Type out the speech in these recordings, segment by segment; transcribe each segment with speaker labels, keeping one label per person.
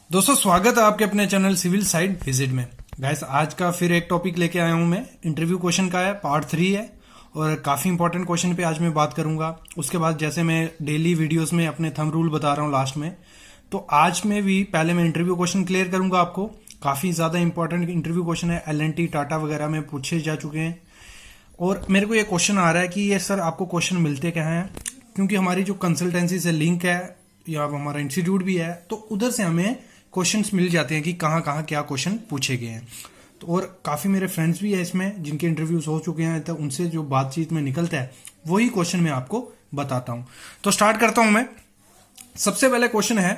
Speaker 1: दोस्तों स्वागत है आपके अपने चैनल सिविल साइड विजिट में। गाइस आज का फिर एक टॉपिक लेके आया हूं मैं। इंटरव्यू क्वेश्चन का है, पार्ट 3 है और काफी इंपॉर्टेंट क्वेश्चन पे आज मैं बात करूंगा। उसके बाद जैसे मैं डेली वीडियोस में अपने थंब रूल बता रहा हूं लास्ट में, तो आज में भी पहले मैं इंटरव्यू क्वेश्चन क्लियर करूंगा आपको। काफी ज्यादा इंपॉर्टेंट इंटरव्यू क्वेश्चन है, एल&टी टाटा वगैरह में पूछे जा चुके हैं। और मेरे को ये क्वेश्चन आ रहा है कि ये सर आपको क्वेश्चन मिलते क्या हैं, क्योंकि हमारी जो कंसल्टेंसी से लिंक है या हमारा इंस्टीट्यूट भी है, तो उधर से हमें क्वेश्चंस मिल जाते हैं कि कहाँ कहाँ क्या क्वेश्चन पूछे गए हैं। तो और काफी मेरे फ्रेंड्स भी है इसमें जिनके इंटरव्यूज हो चुके हैं, तो उनसे जो बातचीत में निकलता है वही क्वेश्चन मैं आपको बताता हूं। तो स्टार्ट करता हूं मैं। सबसे पहले क्वेश्चन है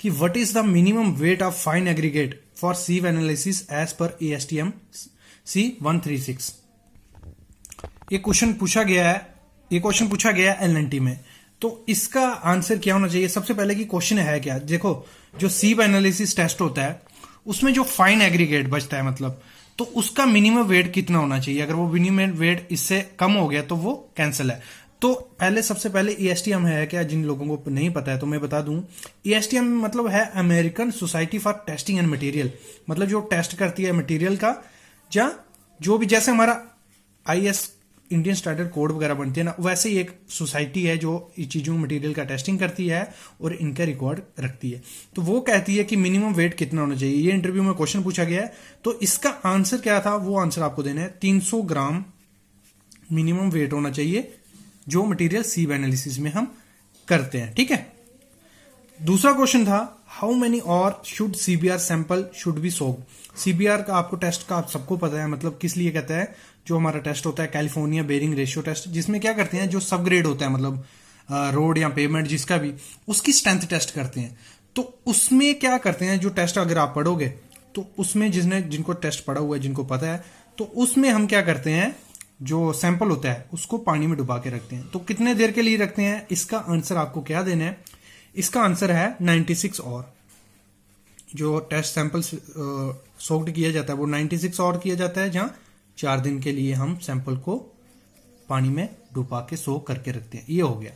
Speaker 1: कि what is the minimum weight of fine aggregate for sieve analysis as per ASTM C136। ये क्वेश्चन पूछा गया है एल&टी में। तो इसका आंसर क्या होना चाहिए? सबसे पहले कि क्वेश्चन है क्या। देखो, जो सीव एनालिसिस टेस्ट होता है उसमें जो फाइन एग्रीगेट बचता है, मतलब तो उसका मिनिमम वेट कितना होना चाहिए। अगर वो मिनिमम वेट इससे कम हो गया तो वो कैंसिल है। तो सबसे पहले ASTM है क्या, जिन लोगों को नहीं पता है तो मैं बता दूं। ASTM मतलब है American society for testing and material, मतलब जो टेस्ट करती है मटेरियल का, या जो भी जैसे हमारा IS इंडियन स्टैंडर्ड कोड वगैरह बनती है ना, वैसे ही एक सोसाइटी है जो इस चीजों मटेरियल का टेस्टिंग करती है और इनका रिकॉर्ड रखती है। तो वो कहती है कि मिनिमम वेट कितना होना चाहिए। ये इंटरव्यू में क्वेश्चन पूछा गया है, तो इसका आंसर क्या था वो आंसर आपको देना है। 300 ग्राम मिनिमम वेट होना चाहिए जो मटेरियल सीव एनालिसिस में हम करते हैं, ठीक है। दूसरा क्वेश्चन था हाउ मेनी और should CBR sample should be soaked. CBR का आपको टेस्ट का आप सबको पता है, मतलब किस लिए कहता है। जो हमारा टेस्ट होता है कैलिफोर्निया बेरिंग रेशियो टेस्ट, जिसमें क्या करते हैं, जो सब ग्रेड होता है, मतलब रोड या पेमेंट जिसका भी, उसकी स्ट्रेंथ टेस्ट करते हैं। तो उसमें क्या करते हैं, जो टेस्ट अगर आप पढ़ोगे तो उसमें जिनको टेस्ट पढ़ा हुआ है, जिनको पता है, तो उसमें हम क्या करते हैं, जो सैंपल होता है उसको पानी में डुबा के रखते हैं। तो कितने देर के लिए रखते हैं, इसका आंसर आपको क्या देना है। इसका आंसर है 96 और। जो टेस्ट सैंपल सोक्ड किया जाता है वो 96 और किया जाता है, जहां 4 दिन के लिए हम सैंपल को पानी में डुबा के सोक करके रखते हैं। ये हो गया।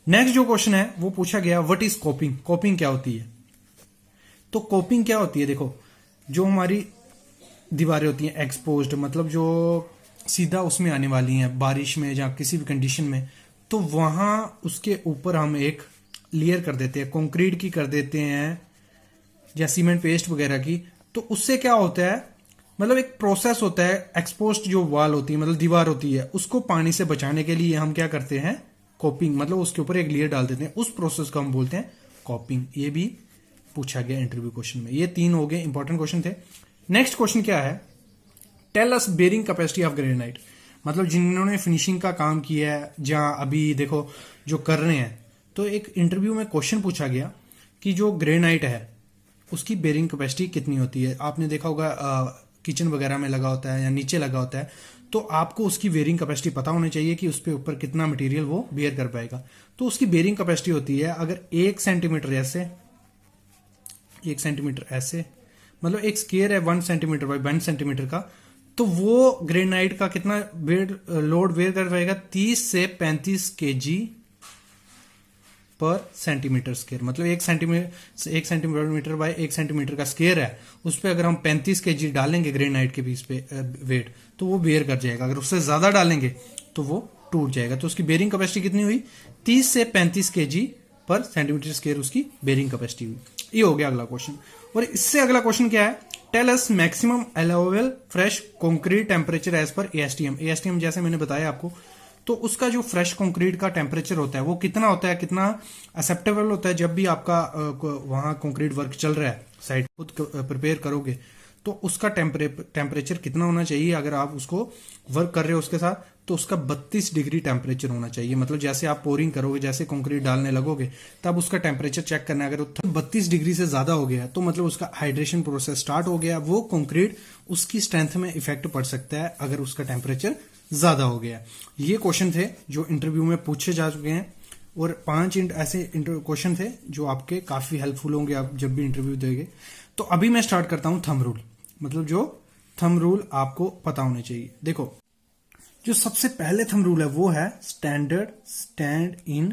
Speaker 1: नेक्स्ट जो क्वेश्चन है वो पूछा गया व्हाट इज कोपिंग। कोपिंग क्या होती है? तो कोपिंग क्या होती है, देखो, जो हमारी दीवारें होती हैं एक्सपोज्ड, मतलब जो सीधा उसमें आने वाली हैं बारिश में या किसी भी कंडीशन में, तो वहां उसके ऊपर हम एक लेयर कर देते हैं, कंक्रीट की कर देते हैं या सीमेंट पेस्ट वगैरह की। तो उससे क्या होता है, मतलब एक प्रोसेस होता है। एक्सपोज्ड जो वॉल होती है, मतलब दीवार होती है, उसको पानी से बचाने के लिए हम क्या करते हैं, कोपिंग, मतलब उसके ऊपर एक लेयर डाल देते हैं। उस प्रोसेस को हम बोलते हैं कोपिंग। ये भी पूछा गया इंटरव्यू क्वेश्चन में। ये 3 हो गए इंपॉर्टेंट क्वेश्चन थे। नेक्स्ट क्वेश्चन क्या है, tell us bearing capacity of granite. मतलब जिन्होंने फिनिशिंग का काम किया है, जहां अभी देखो जो कर रहे हैं, तो एक इंटरव्यू में क्वेश्चन पूछा गया कि जो ग्रेनाइट है उसकी बेरिंग कैपेसिटी कितनी होती है। आपने देखा होगा किचन वगैरह में लगा होता है या नीचे लगा होता है, तो आपको उसकी बेरिंग कैपेसिटी पता होनी चाहिए कि उस पे ऊपर कितना मटेरियल वो बेयर कर पाएगा। तो उसकी बेरिंग कैपेसिटी होती है, अगर 1 सेंटीमीटर ऐसे, 1 सेंटीमीटर ऐसे, मतलब एक स्क्वायर है 1 सेंटीमीटर बाई 1 सेंटीमीटर का, तो वो ग्रेनाइट का कितना लोड बेयर कर पाएगा, 30 से 35 kg पर सेंटीमीटर स्क्वायर। मतलब 1 सेंटीमीटर बाय 1 सेंटीमीटर का स्क्वायर है, उस पर अगर हम 35 kg डालेंगे ग्रेनाइट के बीच पे वेट, तो वो बेयर कर जाएगा। अगर उससे ज्यादा डालेंगे तो वो टूट जाएगा। तो उसकी बेरिंग कैपेसिटी कितनी हुई, 30 से 35 kg पर सेंटीमीटर स्क्वायर उसकी बेरिंग कैपेसिटी हुई। ये हो गया अगला क्वेश्चन। और इससे अगला क्वेश्चन क्या है, tell us maximum allowable fresh concrete temperature as per ASTM जैसे मैंने बताया आपको, तो उसका जो फ्रेश कंक्रीट का टेम्परेचर होता है वो कितना होता है, कितना एक्सेप्टेबल होता है। जब भी आपका वहां कंक्रीट वर्क चल रहा है, साइट खुद प्रिपेयर करोगे, तो उसका टेम्परेचर कितना होना चाहिए। अगर आप उसको वर्क कर रहे हो उसके साथ, तो उसका 32 डिग्री टेम्परेचर होना चाहिए। मतलब जैसे आप पोरिंग करोगे, जैसे कंक्रीट डालने लगोगे, तब उसका टेम्परेचर चेक करना है। अगर 32 डिग्री से ज्यादा हो गया तो मतलब उसका हाइड्रेशन प्रोसेस स्टार्ट हो गया, वो कंक्रीट उसकी स्ट्रेंथ में इफेक्ट पड़ सकता है अगर उसका टेम्परेचर ज्यादा हो गया। ये क्वेश्चन थे जो इंटरव्यू में पूछे जा चुके हैं, और 5 ऐसे क्वेश्चन थे जो आपके काफी हेल्पफुल होंगे आप जब भी इंटरव्यू देंगे। तो अभी मैं स्टार्ट करता हूं थंब रूल, मतलब जो थंब रूल आपको पता होने चाहिए। देखो, जो सबसे पहले थंब रूल है वो है stand in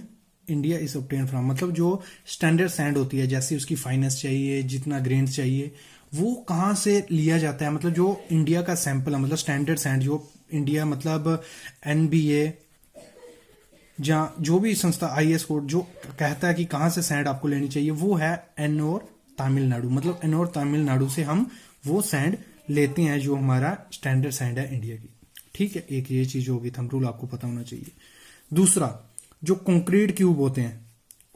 Speaker 1: India is obtain from, मतलब जो स्टैंडर्ड सैंड होती है, जैसे उसकी फाइनेंस चाहिए, जितना ग्रेन्स चाहिए, वो कहाँ से लिया जाता है, मतलब जो इंडिया का सैंपल है, मतलब स्टैंडर्ड सैंड जो इंडिया, मतलब NBA जहाँ जो भी संस्था IS कोड जो कहता है कि कहाँ से सैंड आपको लेनी चाहिए, वो है एन्नोर तमिलनाडु। मतलब एन्नोर तमिलनाडु से हम वो सैंड लेते हैं जो हमारा स्टैंडर्ड सैंड है इंडिया की। ठीक है, एक ये चीज होगी, थंब रूल आपको पता होना चाहिए। दूसरा, जो कंक्रीट क्यूब होते हैं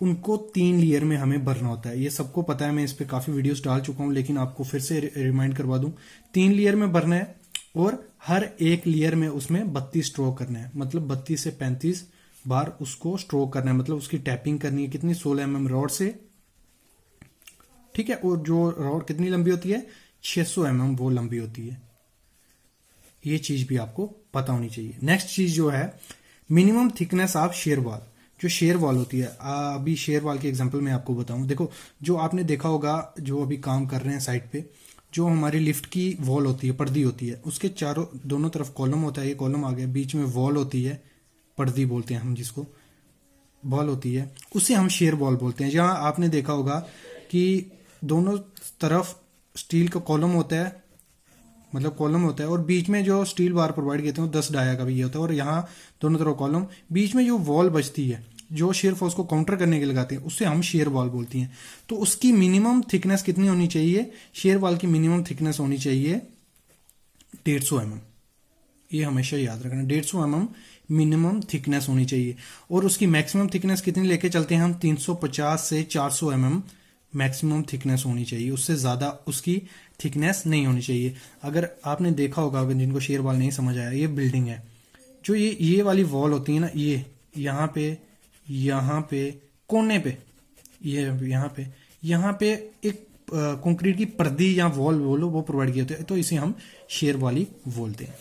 Speaker 1: उनको 3 लेयर में हमें भरना होता है। ये सबको पता है, मैं इस पे काफी वीडियोस डाल चुका हूं, लेकिन आपको फिर से रिमाइंड करवा दूं। 3 लेयर में भरना है और हर एक लेयर में उसमें 32 स्ट्रोक करना है, मतलब 32 से 35 बार उसको स्ट्रोक करना है, मतलब उसकी टैपिंग करनी है कितनी, 16 mm रॉड से। ठीक है, और जो रॉड कितनी लंबी होती है, 600 mm वो लंबी होती है। ये चीज भी आपको पता होनी चाहिए। नेक्स्ट चीज जो है minimum thickness of share wall. जो शेयर वॉल होती है, अभी शेयर वॉल की एग्जांपल मैं आपको बताऊं। देखो, जो आपने देखा होगा, जो अभी काम कर रहे हैं साइट पे, जो हमारी लिफ्ट की वॉल होती है, पर्दी होती है, उसके चारों दोनों तरफ कॉलम होता है, ये कॉलम आ गया, बीच में वॉल होती है, पर्दी बोलते हैं हम जिसको, वॉल होती है, उसे हम शेयर वॉल बोलते हैं। जहां आपने देखा होगा कि दोनों तरफ स्टील का कॉलम होता है, मतलब कॉलम होता है, और बीच में जो स्टील बार प्रोवाइड किए थे वो 10 डाया का भी ये होता है, और यहाँ दोनों तरफ कॉलम, बीच में जो वॉल बचती है जो शेयर फोर्स को काउंटर करने के लिए लगाते हैं, उससे हम शेयर वॉल बोलती हैं। तो उसकी मिनिमम थिकनेस कितनी होनी चाहिए, शेयर वॉल की मिनिमम थिकनेस होनी चाहिए 150 mm। ये हमेशा याद रखना, 150 mm मिनिमम थिकनेस होनी चाहिए। और उसकी मैक्सिमम थिकनेस कितनी लेके चलते हैं हम, 350 से 400 mm मैक्सिमम थिकनेस होनी चाहिए, उससे ज्यादा उसकी थिकनेस नहीं होनी चाहिए। अगर आपने देखा होगा, अगर जिनको शेयर वॉल नहीं समझ आया, ये बिल्डिंग है, जो ये वाली वॉल होती है ना, ये यहाँ पे कोने पे, ये यहाँ पे एक कंक्रीट की पर्दी या वॉल बोलो वो प्रोवाइड किए होते हैं, तो इसे हम शेयर वाली बोलते हैं।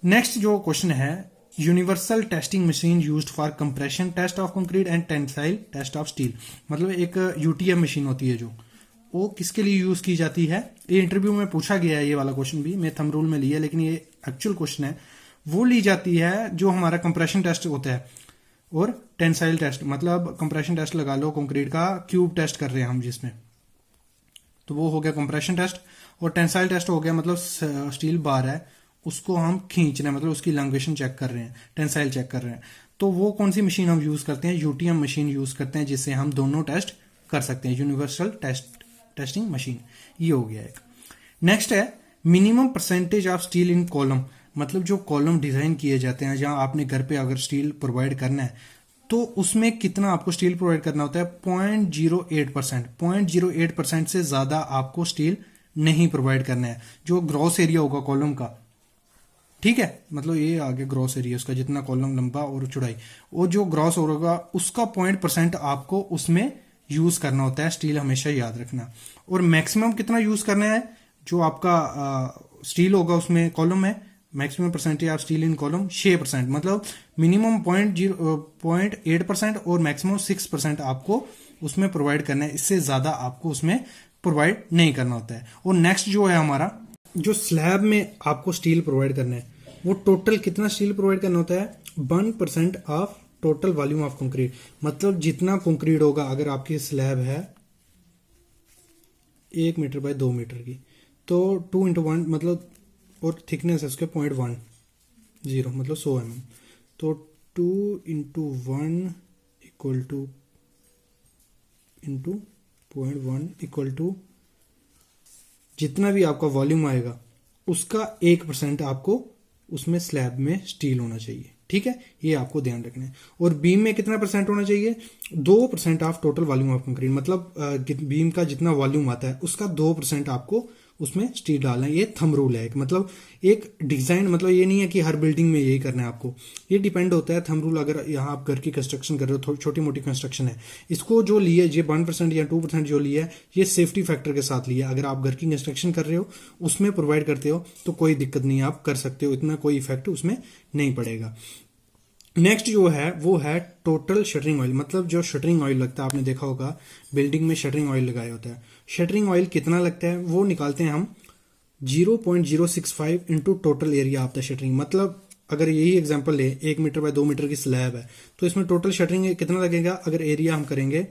Speaker 1: नेक्स्ट जो क्वेश्चन है, universal testing machine used for compression test of concrete and tensile test of steel. मतलब एक UTM मशीन होती है जो, वो किसके लिए यूज की जाती है, ये इंटरव्यू में पूछा गया है, ये वाला क्वेश्चन भी मैं थंब रूल में लिया, लेकिन ये एक्चुअल क्वेश्चन है। वो ली जाती है जो हमारा कंप्रेशन टेस्ट होता है और टेंसाइल टेस्ट, मतलब कंप्रेशन टेस्ट लगा लो कंक्रीट का, क्यूब टेस्ट कर रहे हैं हम जिसमें, तो वो हो गया कंप्रेशन टेस्ट। और टेंसाइल टेस्ट हो गया, मतलब स्टील बार है उसको हम खींच रहे हैं, मतलब उसकी इलांगेशन चेक कर रहे हैं, टेंसाइल चेक कर रहे हैं। तो वो कौन सी मशीन हम यूज करते हैं, UTM मशीन यूज करते हैं, जिससे हम दोनों टेस्ट कर सकते हैं, यूनिवर्सल टेस्टिंग मशीन। ये हो गया एक। नेक्स्ट है minimum percentage of steel in column. मतलब जो कॉलम डिजाइन किए जाते हैं, जहां आपने घर पे अगर स्टील प्रोवाइड करना है, तो उसमें कितना आपको स्टील प्रोवाइड करना होता है, 0.08%। 0.08% से ज्यादा आपको स्टील नहीं प्रोवाइड करना है, जो ग्रॉस एरिया होगा कॉलम का। ठीक है, मतलब ये आगे ग्रॉस एरिया उसका, जितना कॉलम लंबा और चौड़ाई, वो जो ग्रॉस होगा उसका 0.% आपको उसमें यूज करना होता है, स्टील हमेशा याद रखना। और मैक्सिमम कितना यूज करना है, जो आपका स्टील होगा उसमें कॉलम में, maximum percentage of steel in column 6%, मतलब मिनिमम 0.8% और मैक्सिमम 6% आपको उसमें प्रोवाइड करना है, इससे ज्यादा आपको उसमें प्रोवाइड नहीं करना होता है। और नेक्स्ट जो है हमारा, जो स्लैब में आपको स्टील प्रोवाइड करना है, वो टोटल कितना स्टील प्रोवाइड करना होता है, 1% of total volume of concrete. मतलब जितना कंक्रीट होगा, अगर आपकी स्लैब है 1 मीटर बाय 2 मीटर की, तो 2x1 मतलब, और थिकनेस है उसके 0.10 मतलब 100 mm, तो 2x1 equal to 0.1 equal to जितना भी आपका वॉल्यूम आएगा उसका 1% आपको उसमें स्लैब में स्टील होना चाहिए। ठीक है, ये आपको ध्यान रखना है। और बीम में कितना परसेंट होना चाहिए, 2% of total volume of concrete. मतलब बीम का जितना वॉल्यूम आता है उसका 2% आपको उसमें स्टील डालना है। ये थंब रूल है, मतलब एक डिजाइन, मतलब ये नहीं है कि हर बिल्डिंग में यही करना है आपको, ये डिपेंड होता है थंब रूल। अगर यहाँ आप घर की कंस्ट्रक्शन कर रहे हो, छोटी मोटी कंस्ट्रक्शन है, इसको जो लिए ये 1% या 2% जो लिया है, ये सेफ्टी फैक्टर के साथ लिया। अगर आप घर की कंस्ट्रक्शन कर रहे हो, उसमें प्रोवाइड करते हो, तो कोई दिक्कत नहीं, आप कर सकते हो, इतना कोई इफेक्ट उसमें नहीं पड़ेगा। नेक्स्ट जो है वो है टोटल शटरिंग ऑयल। मतलब जो शटरिंग ऑयल लगता है, आपने देखा होगा बिल्डिंग में शटरिंग ऑयल लगाया होता है, शटरिंग ऑयल कितना लगता है वो निकालते हैं हम 0.065 into total area of the shuttering. मतलब अगर यही एग्जांपल ले 1 मीटर बाय 2 मीटर की स्लैब है, तो इसमें टोटल शटरिंग कितना लगेगा? अगर एरिया हम करेंगे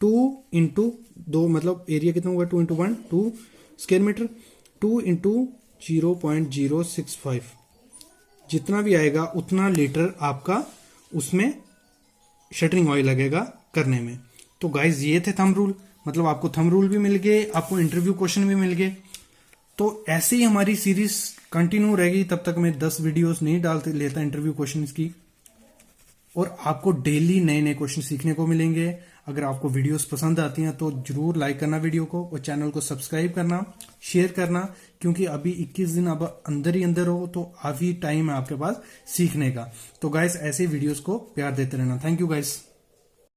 Speaker 1: 2 मतलब एरिया कितना होगा? 2 × 1 2 स्क्वायर मीटर, 2 × 0.065, जितना भी आएगा उतना लीटर आपका उसमें शटरिंग ऑयल लगेगा करने में। तो गाइज ये थे थंब रूल, मतलब आपको थंब रूल भी मिल गए, आपको इंटरव्यू क्वेश्चन भी मिल गए। तो ऐसे ही हमारी सीरीज कंटिन्यू रहेगी, तब तक मैं 10 वीडियोस नहीं डालते लेता इंटरव्यू क्वेश्चन की, और आपको डेली नए नए क्वेश्चन सीखने को मिलेंगे। अगर आपको वीडियोस पसंद आती हैं तो जरूर लाइक करना वीडियो को, और चैनल को सब्सक्राइब करना, शेयर करना, क्योंकि अभी 21 दिन अब अंदर ही अंदर हो, तो अभी टाइम है आपके पास सीखने का। तो गाइस ऐसे वीडियोस को प्यार देते रहना। Thank you guys.